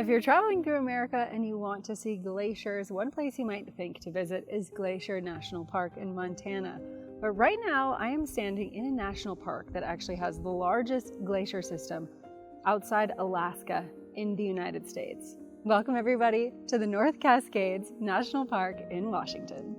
If you're traveling through America and you want to see glaciers, one place you might think to visit is Glacier National Park in Montana. But right now I am standing in a national park that actually has the largest glacier system outside Alaska in the United States. Welcome everybody to the North Cascades National Park in Washington.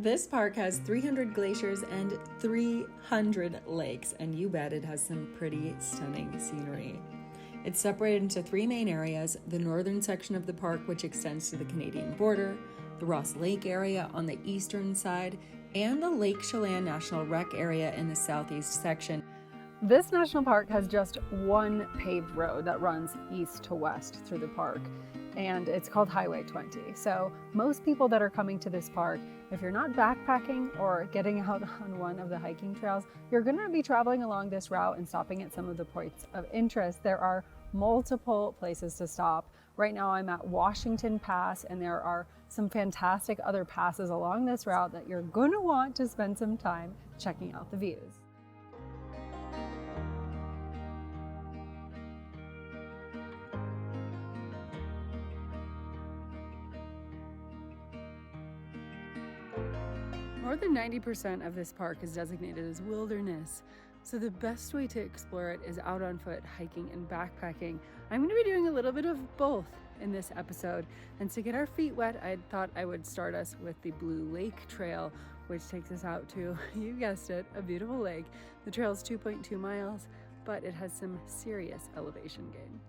This park has 300 glaciers and 300 lakes, and you bet it has some pretty stunning scenery. It's separated into three main areas: the northern section of the park, which extends to the Canadian border, the Ross Lake area on the eastern side, and the Lake Chelan National Rec area in the southeast section. This national park has just one paved road that runs east to west through the park, and it's called Highway 20. So most people that are coming to this park, if you're not backpacking or getting out on one of the hiking trails, you're going to be traveling along this route and stopping at some of the points of interest. There are multiple places to stop. Right now I'm at Washington Pass, and there are some fantastic other passes along this route that you're going to want to spend some time checking out the views. More than 90% of this park is designated as wilderness, so the best way to explore it is out on foot, hiking and backpacking. I'm going to be doing a little bit of both in this episode, and to get our feet wet, I thought I would start us with the Blue Lake Trail, which takes us out to, you guessed it, a beautiful lake. The trail is 2.2 miles, but it has some serious elevation gain.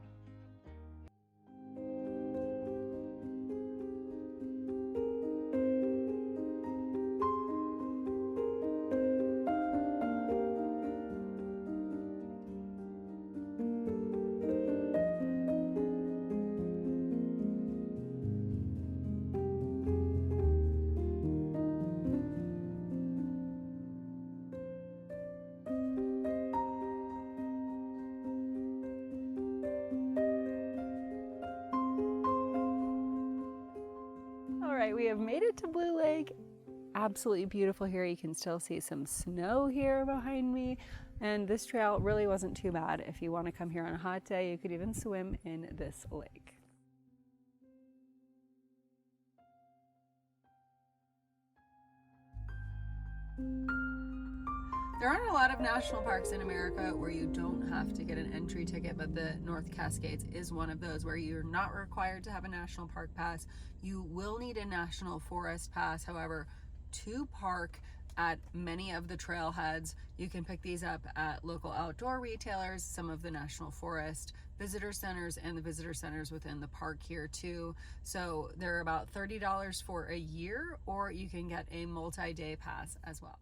We have made it to Blue Lake. Absolutely beautiful here. You can still see some snow here behind me, and this trail really wasn't too bad. If you want to come here on a hot day, you could even swim in this lake. There aren't a lot of national parks in America where you don't have to get an entry ticket, but the North Cascades is one of those where you're not required to have a national park pass. You will need a national forest pass, however, to park at many of the trailheads. You can pick these up at local outdoor retailers, some of the national forest visitor centers, and the visitor centers within the park here too. So they're about $30 for a year, or you can get a multi-day pass as well.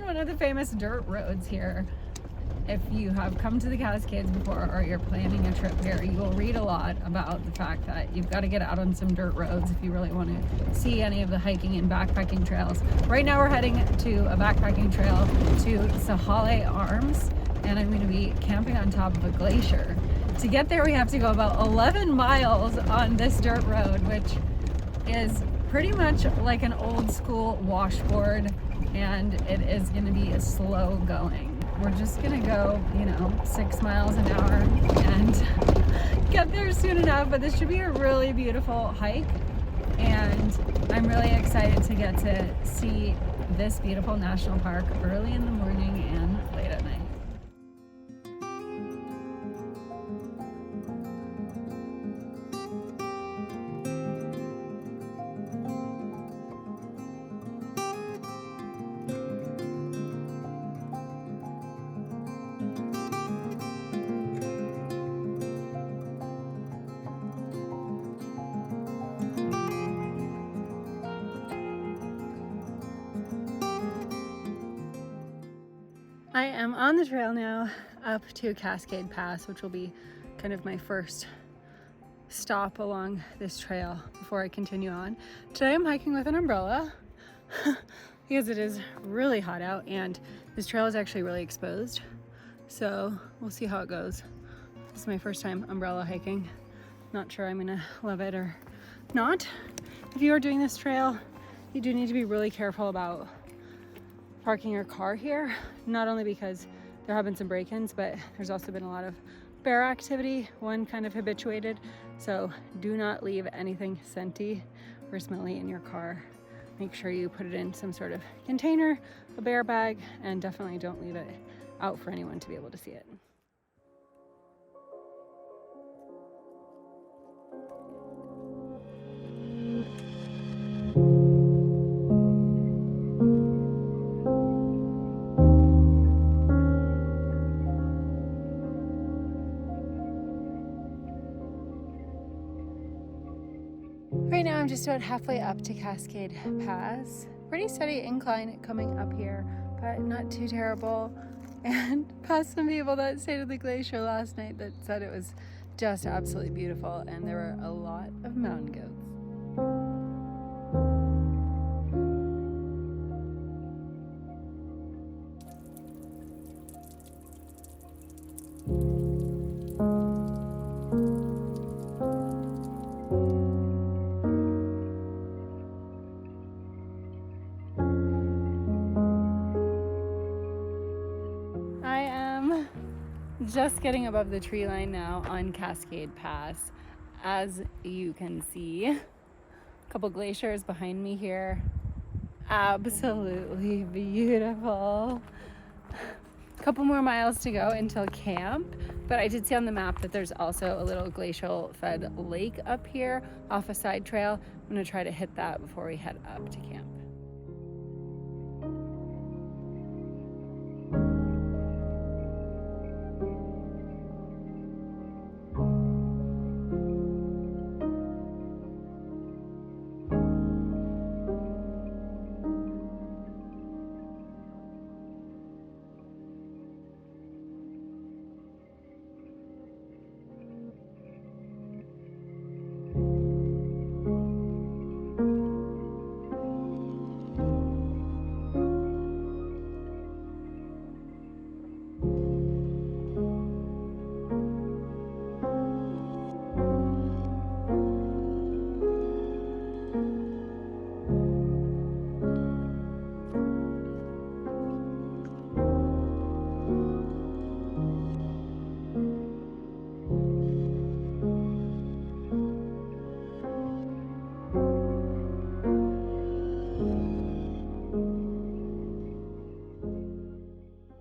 One of the famous dirt roads here. If you have come to the Cascades before or you're planning a trip here, you will read a lot about the fact that you've got to get out on some dirt roads if you really want to see any of the hiking and backpacking trails. Right now we're heading to a backpacking trail to Sahale Arms, and I'm going to be camping on top of a glacier. To get there we have to go about 11 miles on this dirt road, which is pretty much like an old school washboard, and it is going to be slow going. We're just gonna go, 6 miles an hour and get there soon enough, but this should be a really beautiful hike, and I'm really excited to get to see this beautiful national park early in the morning and late at night. I am on the trail now up to Cascade Pass, which will be kind of my first stop along this trail before I continue on. Today I'm hiking with an umbrella because it is really hot out and this trail is actually really exposed. So we'll see how it goes. This is my first time umbrella hiking. Not sure I'm gonna love it or not. If you are doing this trail, you do need to be really careful about parking your car here, not only because there have been some break-ins, but there's also been a lot of bear activity, one kind of habituated, so do not leave anything scenty or smelly in your car. Make sure you put it in some sort of container, a bear bag, and definitely don't leave it out for anyone to be able to see it. Right now I'm just about halfway up to Cascade Pass. Pretty steady incline coming up here, but not too terrible. And past some people that stayed at the glacier last night that said it was just absolutely beautiful, and there were a lot of mountain goats. Just getting above the tree line now on Cascade Pass. As you can see, a couple glaciers behind me here. Absolutely beautiful. A couple more miles to go until camp, but I did see on the map that there's also a little glacial fed lake up here off a side trail. I'm gonna try to hit that before we head up to camp.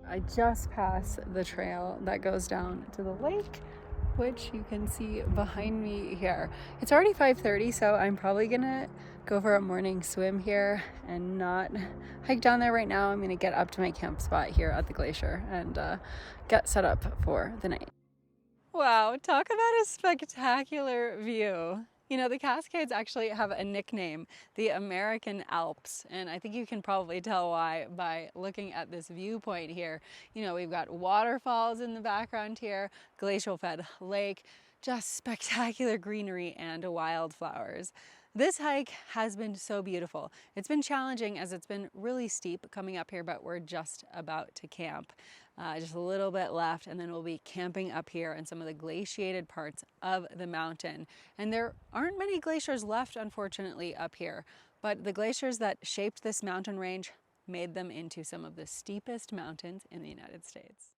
I just passed the trail that goes down to the lake, which you can see behind me here. It's already 5:30, so I'm probably gonna go for a morning swim here and not hike down there right now. I'm gonna get up to my camp spot here at the glacier and get set up for the night. Wow, talk about a spectacular view. You know, the Cascades actually have a nickname, the American Alps, and I think you can probably tell why by looking at this viewpoint here. You know, we've got waterfalls in the background here, glacial-fed lake, just spectacular greenery and wildflowers. This hike has been so beautiful. It's been challenging as it's been really steep coming up here, but we're just about to camp. just a little bit left, and then we'll be camping up here in some of the glaciated parts of the mountain. And there aren't many glaciers left, unfortunately, up here, but the glaciers that shaped this mountain range made them into some of the steepest mountains in the United States.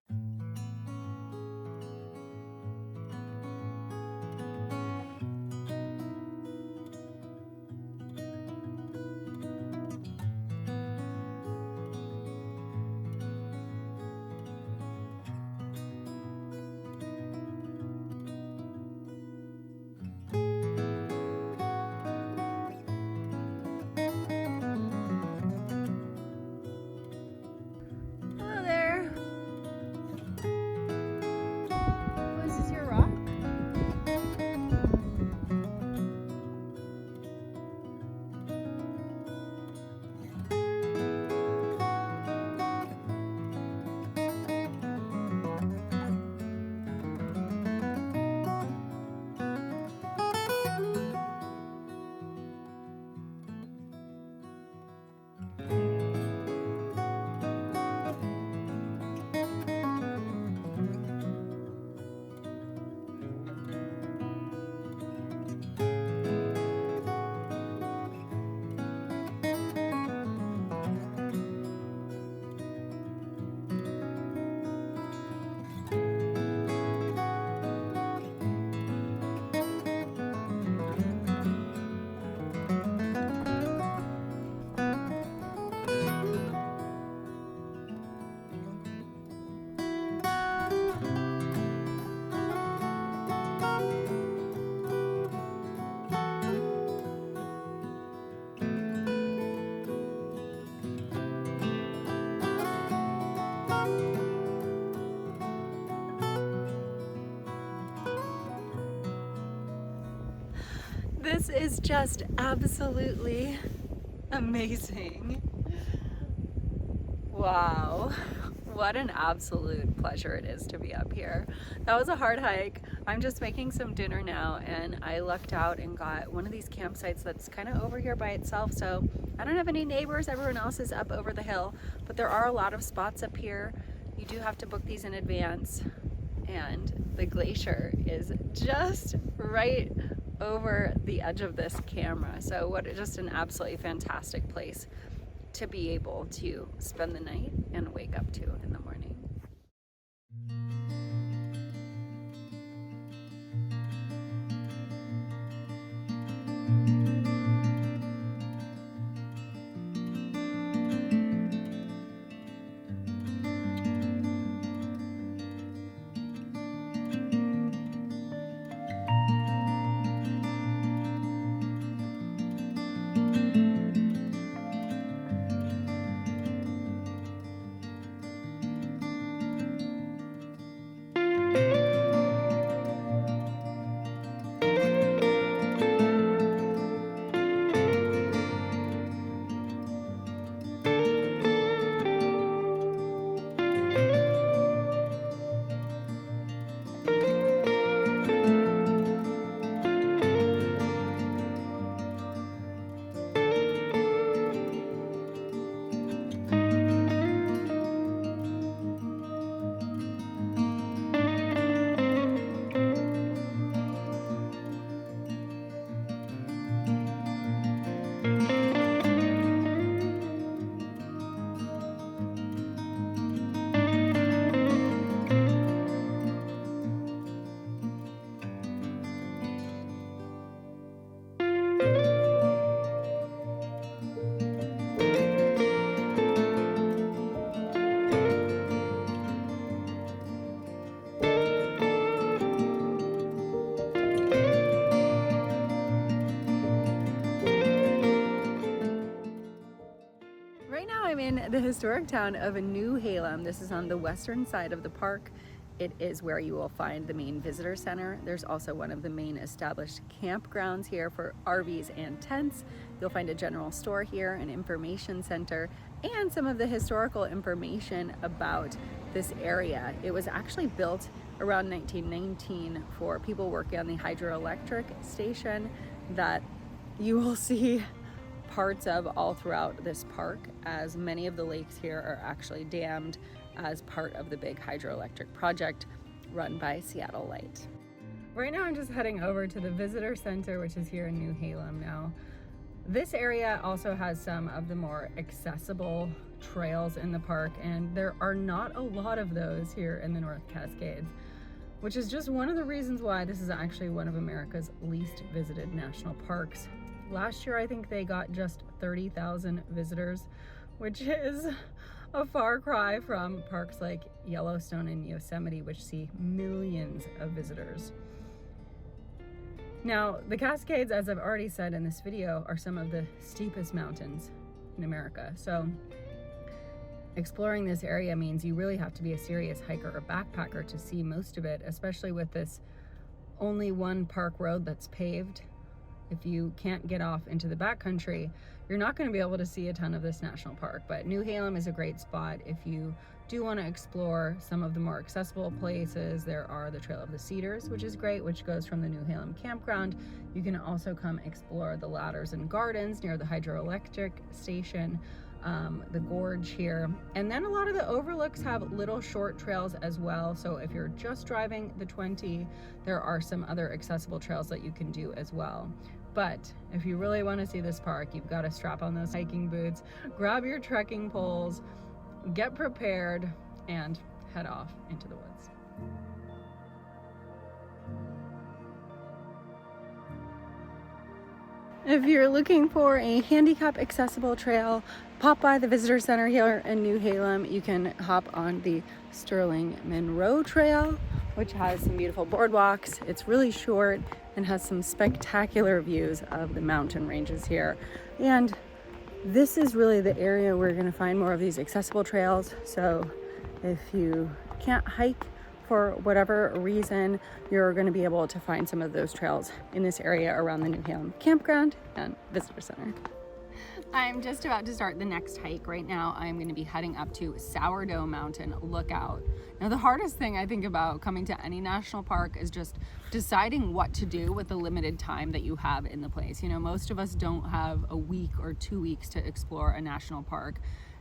This is just absolutely amazing. Wow, what an absolute pleasure it is to be up here. That was a hard hike. I'm just making some dinner now, and I lucked out and got one of these campsites that's kind of over here by itself, so I don't have any neighbors. Everyone else is up over the hill, but there are a lot of spots up here. You do have to book these in advance, and the glacier is just right over the edge of this camera. So what just an absolutely fantastic place to be able to spend the night and wake up to in the morning. I'm in the historic town of Newhalem. This is on the western side of the park. It is where you will find the main visitor center. There's also one of the main established campgrounds here for RVs and tents. You'll find a general store here, an information center, and some of the historical information about this area. It was actually built around 1919 for people working on the hydroelectric station that you will see parts of all throughout this park, as many of the lakes here are actually dammed as part of the big hydroelectric project run by Seattle Light. Right now I'm just heading over to the visitor center, which is here in Newhalem now. This area also has some of the more accessible trails in the park, and there are not a lot of those here in the North Cascades, which is just one of the reasons why this is actually one of America's least visited national parks. Last year, I think they got just 30,000 visitors, which is a far cry from parks like Yellowstone and Yosemite, which see millions of visitors. Now, the Cascades, as I've already said in this video, are some of the steepest mountains in America. So exploring this area means you really have to be a serious hiker or backpacker to see most of it, especially with this only one park road that's paved. If you can't get off into the backcountry, you're not going to be able to see a ton of this national park. But Newhalem is a great spot if you do want to explore some of the more accessible places. There are the Trail of the Cedars, which is great, which goes from the Newhalem campground. You can also come explore the ladders and gardens near the hydroelectric station, the gorge here. And then a lot of the overlooks have little short trails as well. So if you're just driving the 20, there are some other accessible trails that you can do as well. But if you really want to see this park, you've got to strap on those hiking boots, grab your trekking poles, get prepared, and head off into the woods. If you're looking for a handicap accessible trail, pop by the visitor center here in Newhalem. You can hop on the Sterling Monroe Trail, which has some beautiful boardwalks. It's really short and has some spectacular views of the mountain ranges here. And this is really the area where you're going to find more of these accessible trails. So if you can't hike for whatever reason, you're going to be able to find some of those trails in this area around the Newhalem campground and visitor center. I'm just about to start the next hike. Right now I'm going to be heading up to Sourdough Mountain Lookout. Now the hardest thing I think about coming to any national park is just deciding what to do with the limited time that you have in the place. You know, most of us don't have a week or 2 weeks to explore a national park,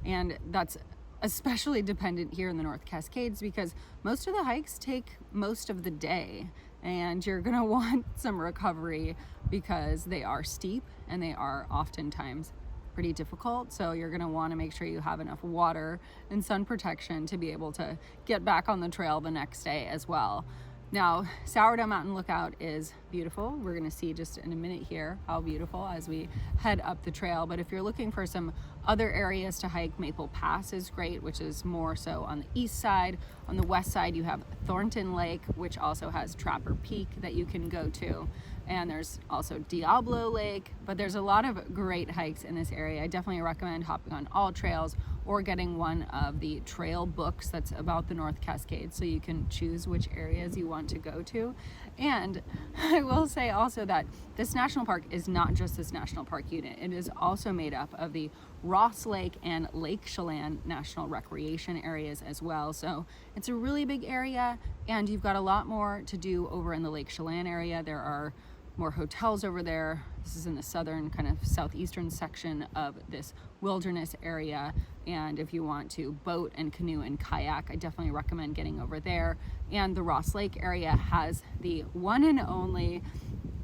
and that's especially dependent here in the North Cascades because most of the hikes take most of the day, and you're gonna want some recovery because they are steep and they are oftentimes pretty difficult. So you're gonna wanna make sure you have enough water and sun protection to be able to get back on the trail the next day as well. Now, Sourdough Mountain Lookout is beautiful. We're gonna see just in a minute here how beautiful as we head up the trail. But if you're looking for some other areas to hike, Maple Pass is great, which is more so on the east side. On the west side, you have Thornton Lake, which also has Trapper Peak that you can go to. And there's also Diablo Lake, but there's a lot of great hikes in this area. I definitely recommend hopping on all trails or getting one of the trail books that's about the North Cascades so you can choose which areas you want to go to. And I will say also that this national park is not just this national park unit. It is also made up of the Ross Lake and Lake Chelan National Recreation areas as well. So it's a really big area, and you've got a lot more to do over in the Lake Chelan area. There are more hotels over there. This is in the southern, kind of southeastern section of this wilderness area. And if you want to boat and canoe and kayak, I definitely recommend getting over there. And the Ross Lake area has the one and only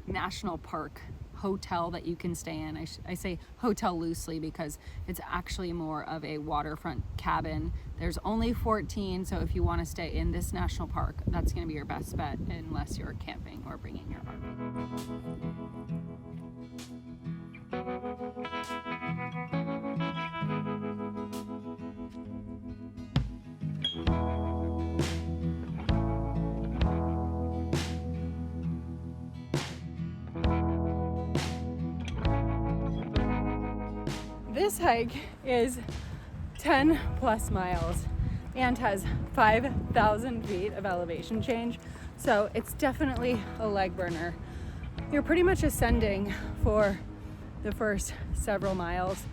national park hotel that you can stay in. I say hotel loosely because it's actually more of a waterfront cabin. There's only 14, so if you want to stay in this national park, that's going to be your best bet unless you're camping or bringing your This hike is 10 plus miles and has 5,000 feet of elevation change, so it's definitely a leg burner. You're pretty much ascending for the first several miles,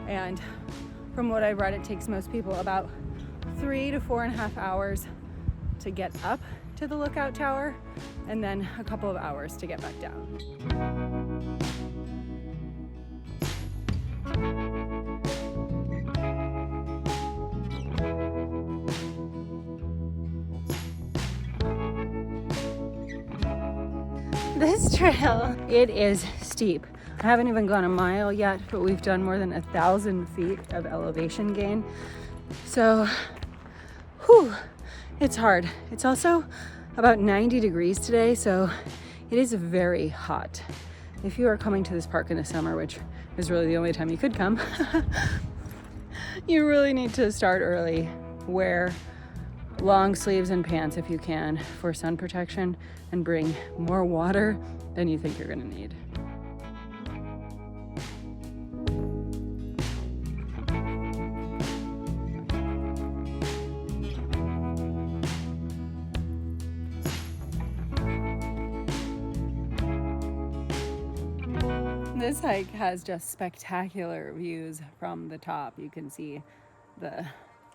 and from what I've read, it takes most people about 3 to 4.5 hours to get up to the lookout tower, and then a couple of hours to get back down. This trail, it is steep. I haven't even gone a mile yet, but we've done more than 1,000 feet of elevation gain. So, whew, it's hard. It's also about 90 degrees today, so it is very hot. If you are coming to this park in the summer, which is really the only time you could come, you really need to start early. Wear long sleeves and pants if you can for sun protection, and bring more water than you think you're gonna need. This hike has just spectacular views from the top. You can see the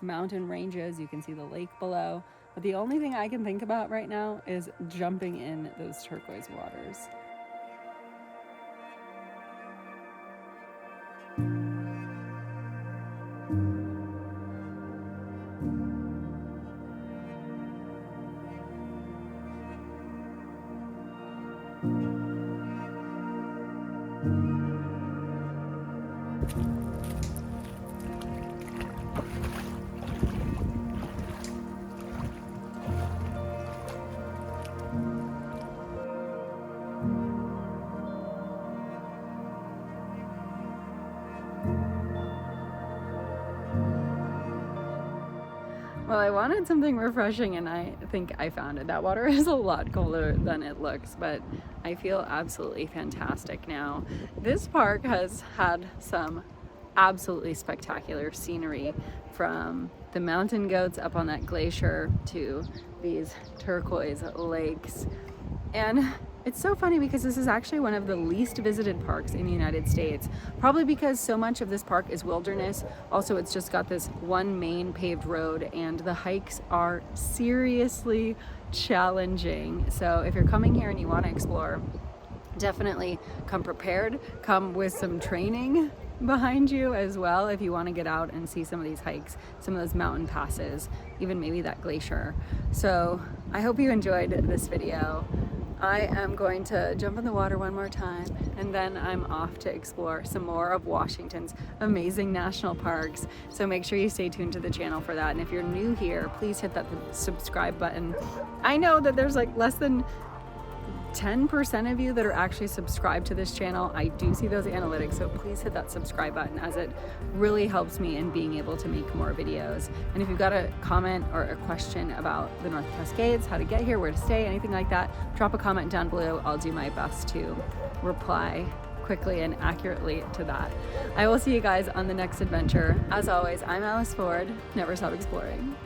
mountain ranges, you can see the lake below, but the only thing I can think about right now is jumping in those turquoise waters. Well, I wanted something refreshing and I think I found it. That water is a lot colder than it looks, but I feel absolutely fantastic now. This park has had some absolutely spectacular scenery, from the mountain goats up on that glacier to these turquoise lakes. And it's so funny because this is actually one of the least visited parks in the United States, probably because so much of this park is wilderness. Also, it's just got this one main paved road and the hikes are seriously challenging. So if you're coming here and you want to explore, definitely come prepared, come with some training behind you as well if you want to get out and see some of these hikes, some of those mountain passes, even maybe that glacier. So I hope you enjoyed this video. I am going to jump in the water one more time, and then I'm off to explore some more of Washington's amazing national parks. So make sure you stay tuned to the channel for that. And if you're new here, please hit that subscribe button. I know that there's like less than 10% of you that are actually subscribed to this channel. I do see those analytics, so please hit that subscribe button, as it really helps me in being able to make more videos. And if you've got a comment or a question about the North Cascades, how to get here, where to stay, anything like that, drop a comment down below. I'll do my best to reply quickly and accurately to that. I will see you guys on the next adventure. As always, I'm Alice Ford. Never stop exploring.